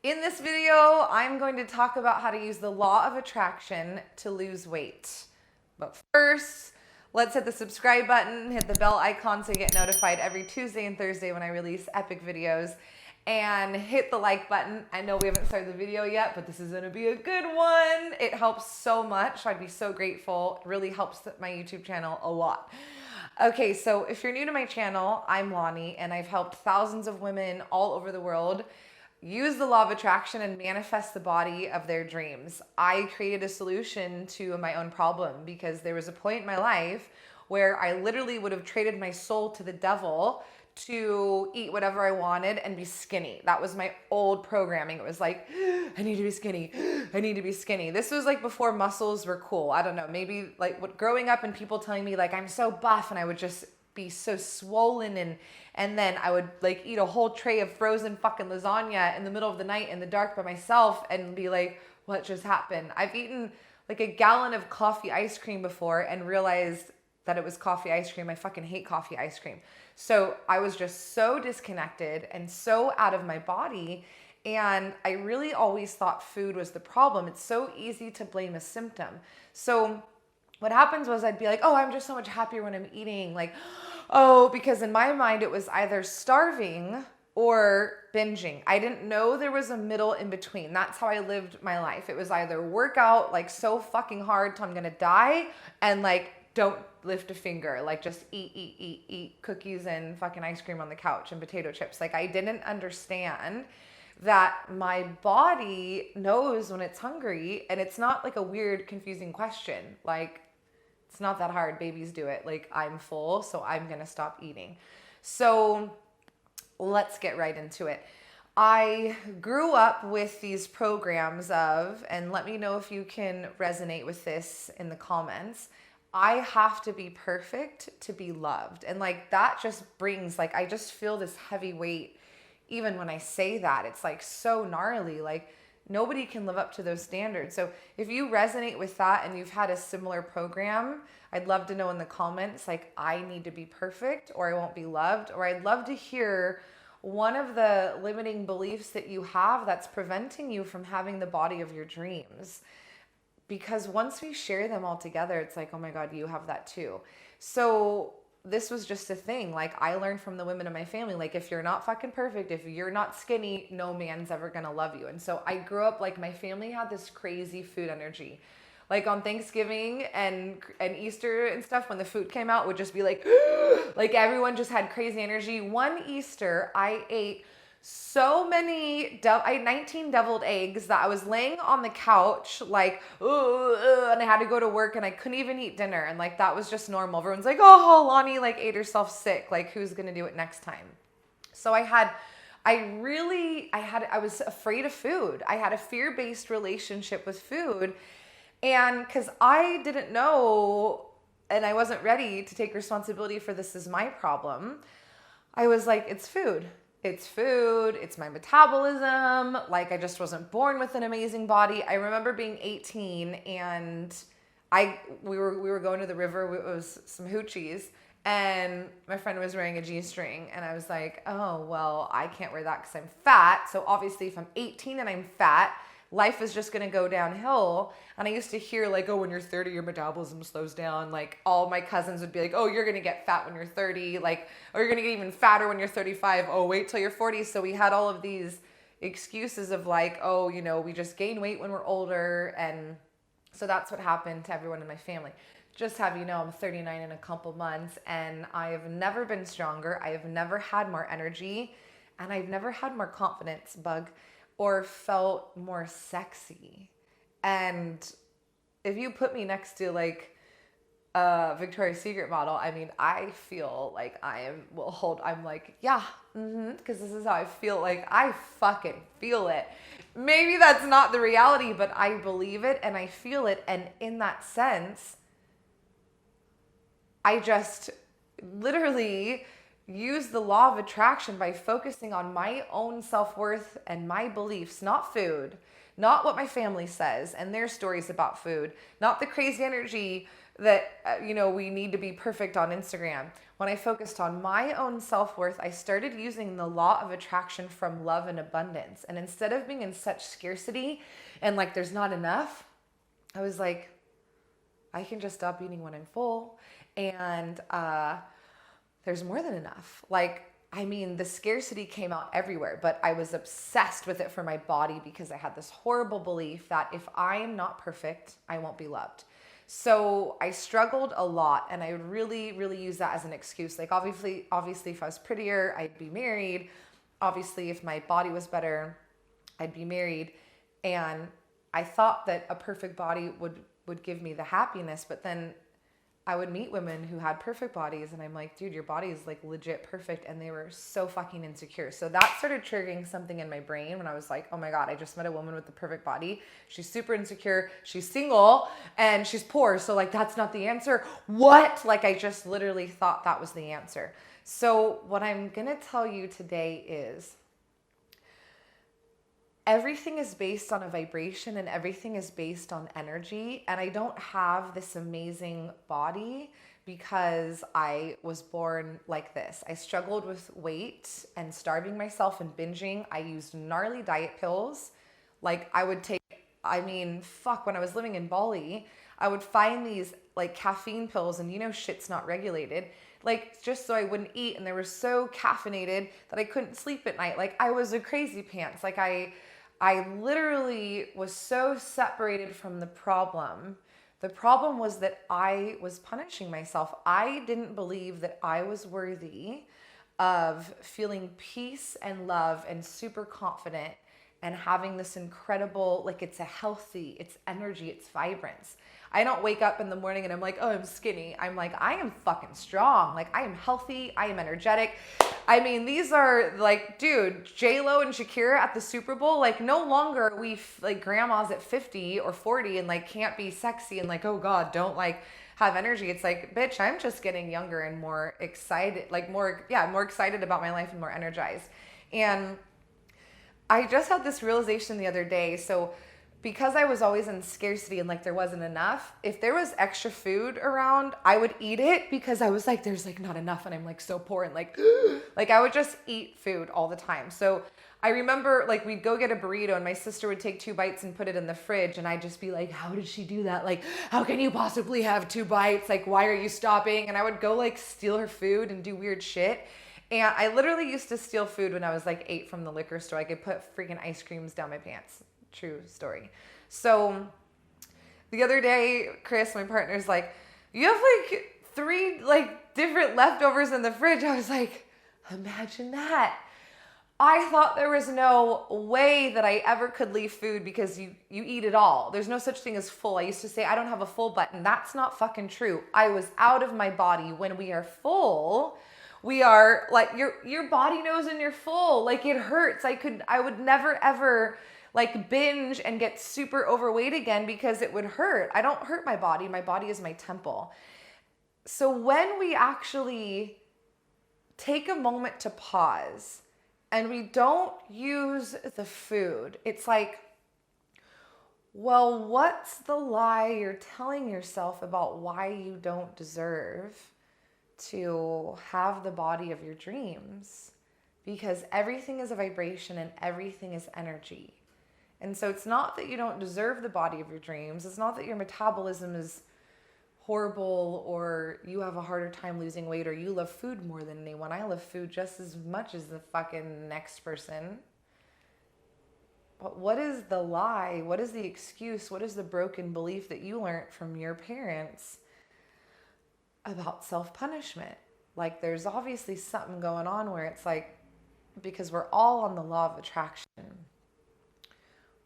In this video, I'm going to talk about how to use the law of attraction to lose weight. But first, let's hit the subscribe button, hit the bell icon so you get notified every Tuesday and Thursday when I release epic videos, and hit the like button. I know we haven't started the video yet, but this is gonna be a good one. It helps so much. I'd be so grateful. It really helps my YouTube channel a lot. Okay, so if you're new to my channel, I'm Lani, and I've helped thousands of women all over the world use the law of attraction and manifest the body of their dreams. I created a solution to my own problem because there was a point in my life where I literally would have traded my soul to the devil to eat whatever I wanted and be skinny. That was my old programming. It was like, I need to be skinny. I need to be skinny. This was like before muscles were cool. I don't know, maybe like growing up and people telling me like I'm so buff, and I would just be so swollen, and then I would like eat a whole tray of frozen fucking lasagna in the middle of the night in the dark by myself and be like, what just happened? I've eaten like a gallon of coffee ice cream before and realized that it was coffee ice cream. I fucking hate coffee ice cream. So I was just so disconnected and so out of my body. And I really always thought food was the problem. It's so easy to blame a symptom. So what happens was I'd be like, oh, I'm just so much happier when I'm eating. Like, oh, because in my mind, it was either starving or binging. I didn't know there was a middle in between. That's how I lived my life. It was either work out like so fucking hard till I'm going to die, and like don't lift a finger. Like just eat cookies and fucking ice cream on the couch and potato chips. Like I didn't understand that my body knows when it's hungry, and it's not like a weird, confusing question. Like, it's not that hard. Babies do it. Like, I'm full, so I'm going to stop eating. So let's get right into it. I grew up with these programs of, and let me know if you can resonate with this in the comments, I have to be perfect to be loved. And like, that just brings, like, I just feel this heavy weight. Even when I say that, it's like so gnarly. Like, nobody can live up to those standards. So if you resonate with that and you've had a similar program, I'd love to know in the comments, like, I need to be perfect or I won't be loved. Or I'd love to hear one of the limiting beliefs that you have that's preventing you from having the body of your dreams. Because once we share them all together, it's like, oh my God, you have that too. So this was just a thing. Like, I learned from the women in my family, like, if you're not fucking perfect, if you're not skinny, no man's ever gonna love you. And so I grew up, like, my family had this crazy food energy. Like on Thanksgiving and Easter and stuff, when the food came out, it would just be like, like everyone just had crazy energy. One Easter, I ate so many, I had 19 deviled eggs that I was laying on the couch, like, and I had to go to work and I couldn't even eat dinner. And like, that was just normal. Everyone's like, oh, Lani like ate herself sick. Like, who's going to do it next time? So I was afraid of food. I had a fear-based relationship with food. And cause I didn't know, and I wasn't ready to take responsibility for this as my problem, I was like, it's food. It's food, it's my metabolism. Like, I just wasn't born with an amazing body. I remember being 18 and we were going to the river. It was some hoochies, and my friend was wearing a G-string, and I was like, oh, well, I can't wear that because I'm fat. So obviously if I'm 18 and I'm fat, life is just going to go downhill. And I used to hear like, oh, when you're 30, your metabolism slows down. Like, all my cousins would be like, oh, you're going to get fat when you're 30. Like, or you're going to get even fatter when you're 35. Oh, wait till you're 40. So we had all of these excuses of like, oh, you know, we just gain weight when we're older. And so that's what happened to everyone in my family. Just have you know, I'm 39 in a couple months, and I have never been stronger. I have never had more energy, and I've never had more confidence, or felt more sexy. And if you put me next to like a Victoria's Secret model, I mean, I feel like I'm like, yeah, because this is how I feel. Like, I fucking feel it. Maybe that's not the reality, but I believe it and I feel it. And in that sense, I just literally use the law of attraction by focusing on my own self-worth and my beliefs, not food, not what my family says and their stories about food, not the crazy energy that we need to be perfect on Instagram. When I focused on my own self-worth, I started using the law of attraction from love and abundance. And instead of being in such scarcity and like there's not enough, I was like, I can just stop eating when I'm full, and there's more than enough. The scarcity came out everywhere, but I was obsessed with it for my body because I had this horrible belief that if I am not perfect, I won't be loved. So I struggled a lot, and I would really, really use that as an excuse. Like obviously, if I was prettier, I'd be married. Obviously, if my body was better, I'd be married. And I thought that a perfect body would give me the happiness, but then I would meet women who had perfect bodies, and I'm like, dude, your body is like legit perfect. And they were so fucking insecure. So that started triggering something in my brain when I was like, oh my God, I just met a woman with the perfect body. She's super insecure. She's single and she's poor. So like, that's not the answer. What? Like, I just literally thought that was the answer. So what I'm going to tell you today is everything is based on a vibration and everything is based on energy. And I don't have this amazing body because I was born like this. I struggled with weight and starving myself and binging. I used gnarly diet pills. Like I would take, when I was living in Bali, I would find these like caffeine pills, and shit's not regulated. Like just so I wouldn't eat, and they were so caffeinated that I couldn't sleep at night. Like I was a crazy pants. Like I literally was so separated from the problem. The problem was that I was punishing myself. I didn't believe that I was worthy of feeling peace and love and super confident and having this incredible, like it's energy, it's vibrance. I don't wake up in the morning and I'm like, oh, I'm skinny. I'm like, I am fucking strong. Like I am healthy. I am energetic. These are like, dude, J-Lo and Shakira at the Super Bowl, like no longer are we like grandmas at 50 or 40 and like can't be sexy and like, oh God, don't like have energy. It's like, bitch, I'm just getting younger and more excited, more excited about my life and more energized. And I just had this realization the other day. So because I was always in scarcity and like there wasn't enough, if there was extra food around, I would eat it because I was like, there's like not enough and I'm like so poor and like, like I would just eat food all the time. So I remember like we'd go get a burrito and my sister would take 2 bites and put it in the fridge, and I'd just be like, how did she do that? Like, how can you possibly have 2 bites? Like, why are you stopping? And I would go like steal her food and do weird shit. And I literally used to steal food when I was like 8 from the liquor store. I could put freaking ice creams down my pants. True story. So the other day, Chris, my partner's like, you have like 3 like different leftovers in the fridge. I was like, imagine that. I thought there was no way that I ever could leave food because you eat it all. There's no such thing as full. I used to say I don't have a full button. That's not fucking true. I was out of my body. When we are full, we are like, your body knows when you're full. Like it hurts. I would never ever like binge and get super overweight again because it would hurt. I don't hurt my body. My body is my temple. So when we actually take a moment to pause and we don't use the food, it's like, well, what's the lie you're telling yourself about why you don't deserve to have the body of your dreams? Because everything is a vibration and everything is energy. And so it's not that you don't deserve the body of your dreams. It's not that your metabolism is horrible or you have a harder time losing weight or you love food more than anyone. I love food just as much as the fucking next person. But what is the lie? What is the excuse? What is the broken belief that you learned from your parents about self-punishment? Like there's obviously something going on where it's like, because we're all on the law of attraction.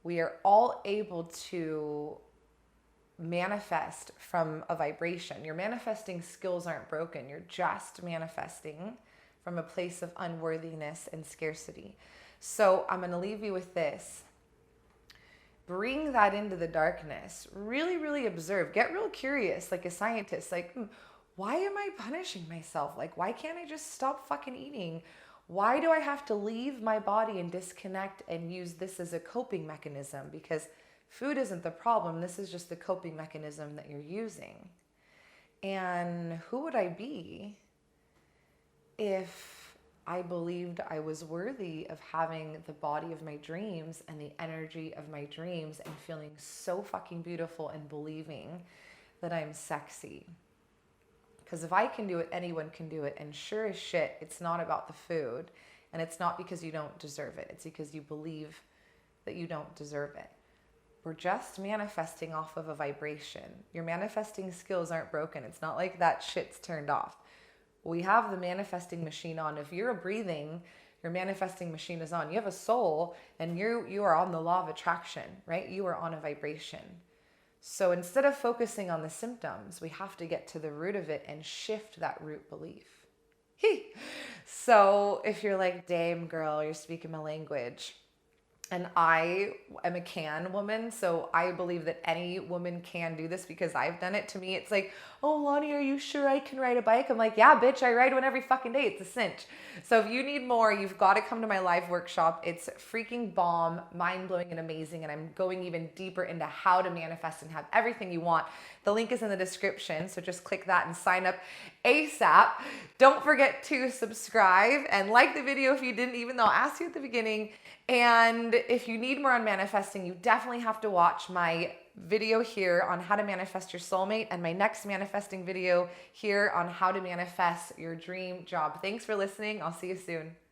We are all able to manifest from a vibration. Your manifesting skills aren't broken. You're just manifesting from a place of unworthiness and scarcity. So I'm going to leave you with this. Bring that into the darkness. Really, really observe. Get real curious like a scientist. Like, why am I punishing myself? Like, why can't I just stop fucking eating? Why do I have to leave my body and disconnect and use this as a coping mechanism? Because food isn't the problem. This is just the coping mechanism that you're using. And who would I be if I believed I was worthy of having the body of my dreams and the energy of my dreams and feeling so fucking beautiful and believing that I'm sexy? Because if I can do it, anyone can do it. And sure as shit, it's not about the food. And it's not because you don't deserve it. It's because you believe that you don't deserve it. We're just manifesting off of a vibration. Your manifesting skills aren't broken. It's not like that shit's turned off. We have the manifesting machine on. If you're breathing, your manifesting machine is on. You have a soul, and you are on the law of attraction, right? You are on a vibration. So instead of focusing on the symptoms, we have to get to the root of it and shift that root belief. So if you're like, damn girl, you're speaking my language. And I am a can woman, so I believe that any woman can do this because I've done it. To me, it's like, oh, Lani, are you sure I can ride a bike? I'm like, yeah, bitch, I ride one every fucking day. It's a cinch. So if you need more, you've got to come to my live workshop. It's freaking bomb, mind-blowing and amazing. And I'm going even deeper into how to manifest and have everything you want. The link is in the description, so just click that and sign up ASAP. Don't forget to subscribe and like the video if you didn't, even though I asked you at the beginning. And if you need more on manifesting, you definitely have to watch my video here on how to manifest your soulmate and my next manifesting video here on how to manifest your dream job. Thanks for listening. I'll see you soon.